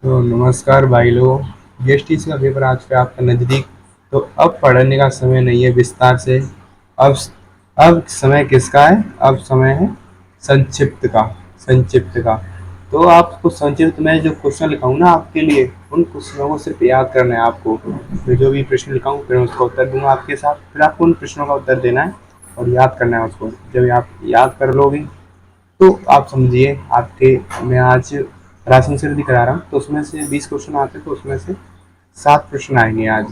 तो नमस्कार भाई लोग। जीएसटीसी का पेपर आज का आपका नज़दीक। तो अब पढ़ने का समय नहीं है विस्तार से। अब अब समय किसका है? अब समय है संक्षिप्त का। संक्षिप्त का। तो आपको संक्षिप्त में जो क्वेश्चन लिखाऊं ना आपके लिए, उन क्वेश्चनों को सिर्फ याद करना है आपको। मैं जो भी प्रश्न लिखाऊं फिर उसका उत्तर दूंगा आपके साथ, फिर आपको उन प्रश्नों का उत्तर देना है और याद करना है उसको। जब आप याद कर लोगे तो आप समझिए आपके, मैं आज राशन से करा रहा हूँ तो उसमें से 20 क्वेश्चन आते हैं, तो उसमें से 7 प्रश्न आएंगे आज।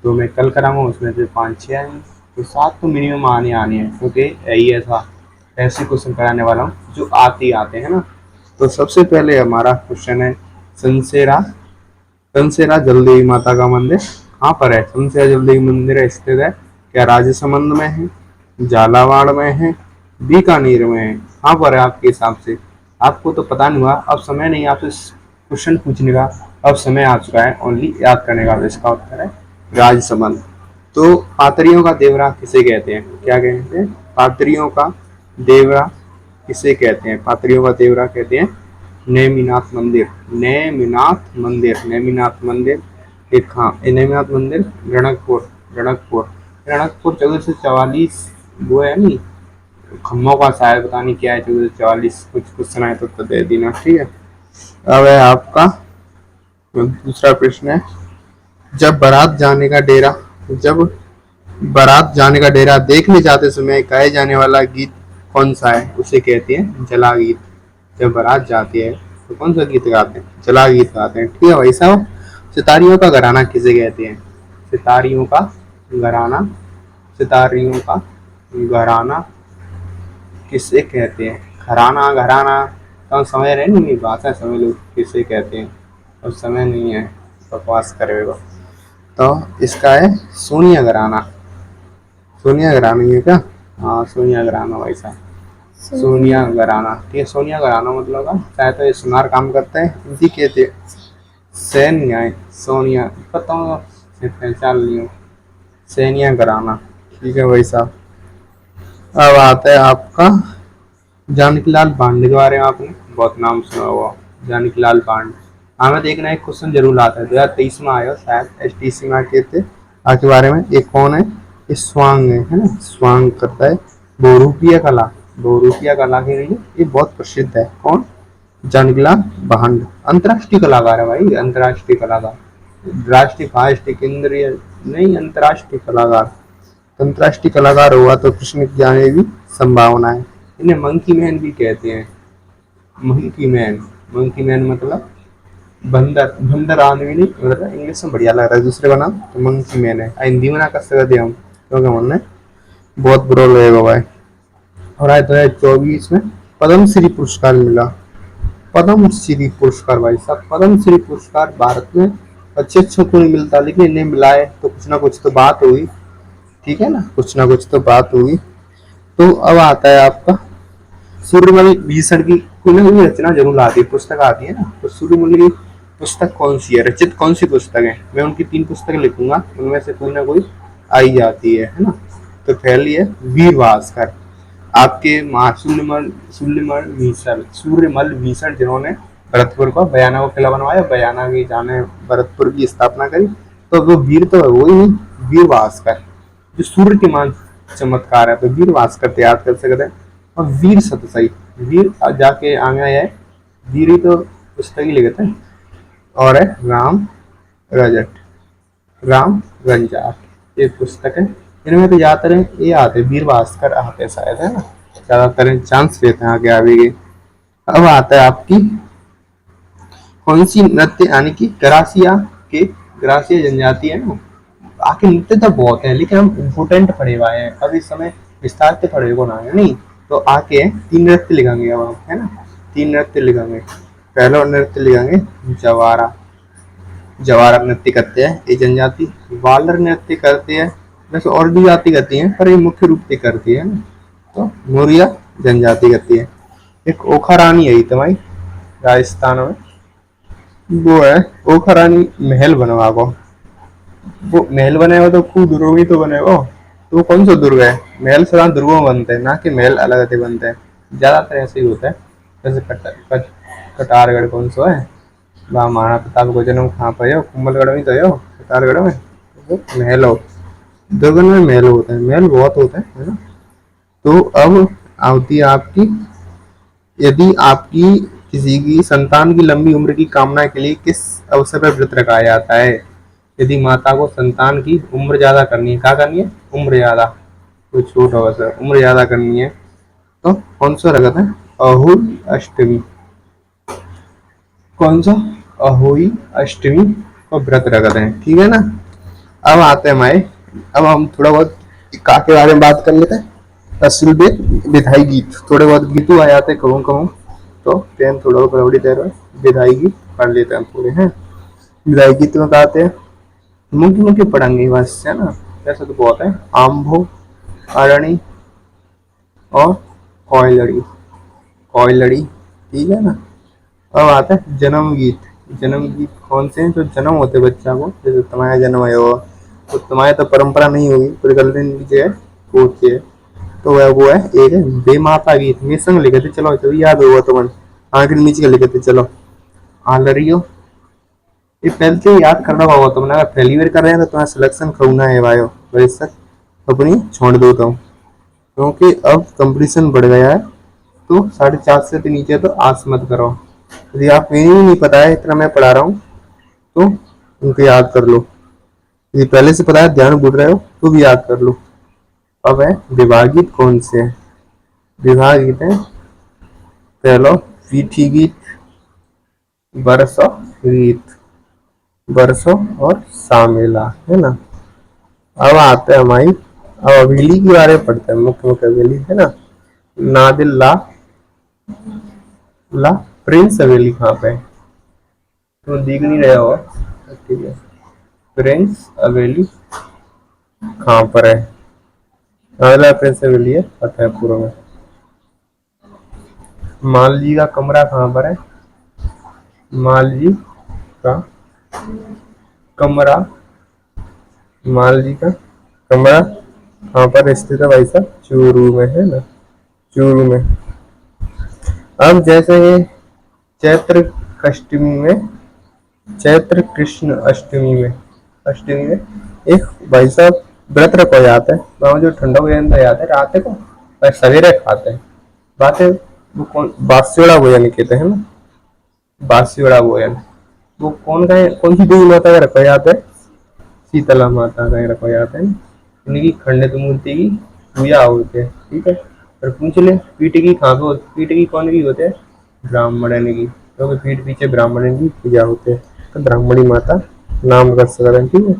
तो मैं कल कराऊंगा उसमें से 5-6 आएंगे। तो 7 तो मिनिमम आने आने हैं, क्योंकि यही ऐसे क्वेश्चन कराने वाला हूँ जो आते ही आते हैं ना। तो सबसे पहले हमारा क्वेश्चन है संसेरा। संसेरा जल देवी माता का मंदिर कहाँ पर है? संसेरा जल देवी मंदिर स्थित है, क्या राजसमंद में है, झालावाड़ में है, बीकानेर में है? कहाँ पर है आपके हिसाब से? आपको तो पता नहीं हुआ, अब समय नहीं आपसे क्वेश्चन पूछने का, अब समय आ चुका है ओनली याद करने का। तो इसका उत्तर है राजसमंद। तो पात्रियों का देवरा किसे कहते हैं? क्या कहते हैं? पात्रियों का देवरा किसे कहते हैं? पात्रियों का देवरा कहते हैं नेमिनाथ मंदिर। नेमिनाथ मंदिर, नेमिनाथ मंदिर एक, हाँ नेमिनाथ मंदिर रणकपुर। रणकपुर, रणकपुर 1444 वो है नहीं, खम्मों का शायद, पता नहीं क्या है 1444, कुछ कुछ सुना है तो दे देना, ठीक है। अब है आपका दूसरा प्रश्न है, जब बारात जाने का डेरा, जब बारात जाने का डेरा देखने जाते समय गाए जाने वाला गीत कौन सा है? उसे कहते हैं जला गीत। जब बारात जाती है तो कौन सा गीत गाते हैं? जला गीत गाते हैं, ठीक है भाई साहब। सितारियों का घराना किसे कहते हैं? सितारियों का घराना, सितारियों का घराना किसे कहते हैं? घराना, घराना तो समय रहे नहीं, भाषा समय लोग किसे कहते हैं, और समय नहीं है, बकवास करेगा। तो इसका है सोनिया घराना। सोनिया घराना ही है क्या? हाँ सोनिया घराना भाई साहब, सोनिया घराना, ठीक है। सोनिया घराना मतलब का चाहे तो ये सुनार काम करता है, हिंदी कहते हैं सैन्य है। सोनिया पता होगा, पहचान लियो, सैनिया घराना, ठीक है भाई साहब। अब आता है आपका जानकी लाल पांडे के बारे में, आपने बहुत नाम सुना होगा, जानकी लाल पांडे। हमें देखना एक क्वेश्चन जरूर आता है, 2023 में आया शायद, एसटीसी में आके थे आपके बारे में। ये कौन है? ये स्वांग है ना, स्वांग करता है बहुरूपिया कला। बहुरूपिया कला के लिए ये बहुत प्रसिद्ध है। कौन? जानकी लाल भांड। अंतर्राष्ट्रीय कलाकार है भाई, अंतर्राष्ट्रीय कलाकार, राष्ट्रीय फाष्ट्रीय केंद्रीय नहीं, अंतर्राष्ट्रीय कलाकार। अंतर्राष्ट्रीय कलाकार हुआ तो कृष्ण की आने भी संभावना है। इन्हें मंकी मैन भी कहते हैं। मंकी मैन, मंकी मैन मतलब बंदर, बंदर आदमी नहीं, मतलब इंग्लिश में बढ़िया लग रहा है दूसरे का नाम, तो मंकी मैन है। हिंदी में ना कर सकते हम, क्योंकि हमने बहुत बुरा लगेगा भाई। और आज 2024 में पद्म श्री पुरस्कार मिला। पद्म श्री पुरस्कार भाई साहब, पद्म श्री पुरस्कार भारत में अच्छे अच्छों को नहीं मिलता, लेकिन इन्हें मिला है तो कुछ ना कुछ तो बात हुई, ठीक है ना, कुछ ना कुछ तो बात हुई। तो अब आता है आपका सूर्यमल भीषण की कोई ना कोई रचना जरूर आती है, पुस्तक आती है ना। तो सूर्यमल की पुस्तक कौन सी है, रचित कौन सी पुस्तक है? मैं उनकी 3 पुस्तकें लिखूंगा, उनमें से कोई ना कोई आई जाती है ना। तो पहली है वीर भास्कर, आपके सूर्यमल, सूर्यमल भीषण जिन्होंने भरतपुर को, बयाना को किला बनवाया, बयाना की जाने भरतपुर की स्थापना करी, तो वो वीर तो है वही नहीं, वीर भास्कर जो सूर्य के मान चमत्कार है, तो वीर भास्कर तैयार कर सकते हैं। और वीर सतसई, वीर जाके आगे है, वीर ही तो पुस्तक ही लिखते हैं। और है राम रजट, राम रंजाट एक पुस्तक है। इनमें तो ज्यादातर ये आते वीर भास्कर आते शायद, है ना, ज्यादातर चांस रहते हैं आगे आगे के। अब आता है आपकी कौन सी नृत्य, यानी कि ग्रासिया के, ग्रासिया जनजाति है ना। आके नृत्य तो बहुत है, लेकिन हम इम्पोर्टेंट पढ़े हुए हैं, अब इस समय विस्तार से पढ़े को ना है नहीं। तो आके 3 नृत्य लिखेंगे अब हम, है ना, 3 नृत्य लिखेंगे। पहला नृत्य लिखेंगे जवारा, जवारा नृत्य करते हैं ये जनजाति। वालर नृत्य करते हैं, वैसे और भी जाति करती है पर ये मुख्य रूप से करती है ना, तो मोरिया जनजाति करती है। एक ओखा रानी है तो भाई राजस्थान में, वो है ओखा रानी महल बनवा को, वो महल बनेगा तो खूब दुर्ग ही तो बनेगा। तो वो कौन सा दुर्ग है? महल सदा दुर्गों में बनते हैं, ना कि महल अलग अलग बनते हैं, ज्यादातर ऐसे ही होता है। जैसे कटारगढ़ कौन सा है, बा महाराणा प्रताप को जन्म कहाँ पर है? कुंभलगढ़ में तो है, प्रतापगढ़ में। तो महल हो, दुर्गन में महल होते हैं, महल बहुत होते हैं, है ना। तो अब आती है आपकी, यदि आपकी किसी की संतान की लंबी उम्र की कामना के लिए किस अवसर पर व्रत रखाया जाता है? यदि माता को संतान की उम्र ज्यादा करनी है, क्या करनी है? उम्र ज्यादा, कोई छोटा अवसर, उम्र ज्यादा करनी है, तो कौन सा रखते हैं? अहोई अष्टमी। कौन सा? अहोई अष्टमी को व्रत रखते हैं, ठीक है ना। अब आते हैं हमारे, अब हम थोड़ा बहुत का के बारे में बात कर लेते हैं। अश्लील विधाई गीत, थोड़े बहुत गीतों आ जाते हैं कहूँ कहूँ, तो टेन थोड़ा बड़ी देर में विधाई गीत पढ़ लेते हैं पूरे हैं। विधाई गीत में गाते हैं, मुख्य मुख्य पढ़ेंगे बस, है ना। ऐसा तो बहुत है, आम्भो, अरणी और कोयलड़ी, कोयलड़ी, ठीक है ना। अब आता है जन्म गीत। जन्म गीत कौन से हैं? जो जन्म होते बच्चा को, जैसे तुम्हारा जन्म है तो तुम्हारी तो परंपरा नहीं होगी, पूरी गलती नीचे है, पूछिए। तो वह वो है, एक है बेमाता गीत, मेरे संग लिखे थे, चलो तो याद होगा तुम्हें, आगे नीचे का लिखे थे, चलो। आलरियो, ये पहले से याद करना होगा तुमने, अगर पहली बार कर रहे हैं तो तुम्हारा सिलेक्शन खोना है भाई, वैसे अपनी छोड़ दो तुम, क्योंकि अब कंपटीशन बढ़ गया है। तो 4:30 से तो नीचे तो आस मत करो। यदि आप ही नहीं पता है, इतना मैं पढ़ा रहा हूँ, तो उनको याद कर लो। यदि पहले से पता है, ध्यान भूल रहे हो, तो भी याद कर लो। अब है विवाह गीत कौन से है? विवाह गीत है, पहलो पीठी गीत, बरसो गीत, बरसो और सामेला, है ना। अब आते हैं हमारी, अब हवेली के बारे में पढ़ते हैं, मुख्य मुख्य हवेली, है ना। नादिल ला, ला प्रिंस हवेली कहाँ पे है? तो दिख नहीं रहा हो, ठीक है। प्रिंस हवेली कहाँ पर है? नादिला प्रिंस हवेली है फतेहपुर में। मालजी का कमरा कहाँ पर है? मालजी का कमरा, मालजी का कमरा कहाँ पर स्थित है भाई साहब? चूरू में, है ना, चूरू में। अब जैसे चैत्र अष्टमी में, चैत्र कृष्ण अष्टमी में, अष्टमी में एक भाई साहब व्रत रखा जाता है, गाँव जो ठंडा हो जाता है रात को, और सवेरे खाते हैं। बात है वो कौन, बास्योड़ा भोजन कहते हैं ना, बास्योड़ा भोजन। वो कौन का है, कौन सी देवी माता का रखा जाता है? शीतला माता का रखा जाता है, इनकी खंडित मूर्ति की पूजा होती है, ठीक है। और पूछ ले पीठ की कहाँ पे होती, पीठ की कौन की होते हैं? ब्राह्मण की, क्योंकि पीठ पीछे ब्राह्मण की पूजा होते हैं, तो ब्राह्मणी माता नाम कर सकते हैं, ठीक है।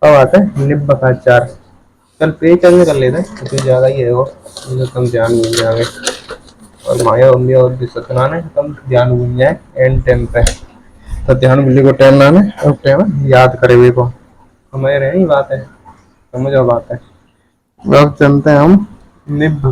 अब आता है निब्बा का चार। चल पे चल कर लेते हैं, कुछ ज्यादा ही है वो, कम ध्यान मिल जाएंगे, और माया मम्मी और भी सत्यनारायण है, कम ध्यान भूल जाए एंड टाइम पे, तो ध्यान भूलने को टाइम ना है, और टाइम याद करे वे को, समझ रहे हैं, ये बात है, समझो बात है। अब चलते हैं हम निब्बा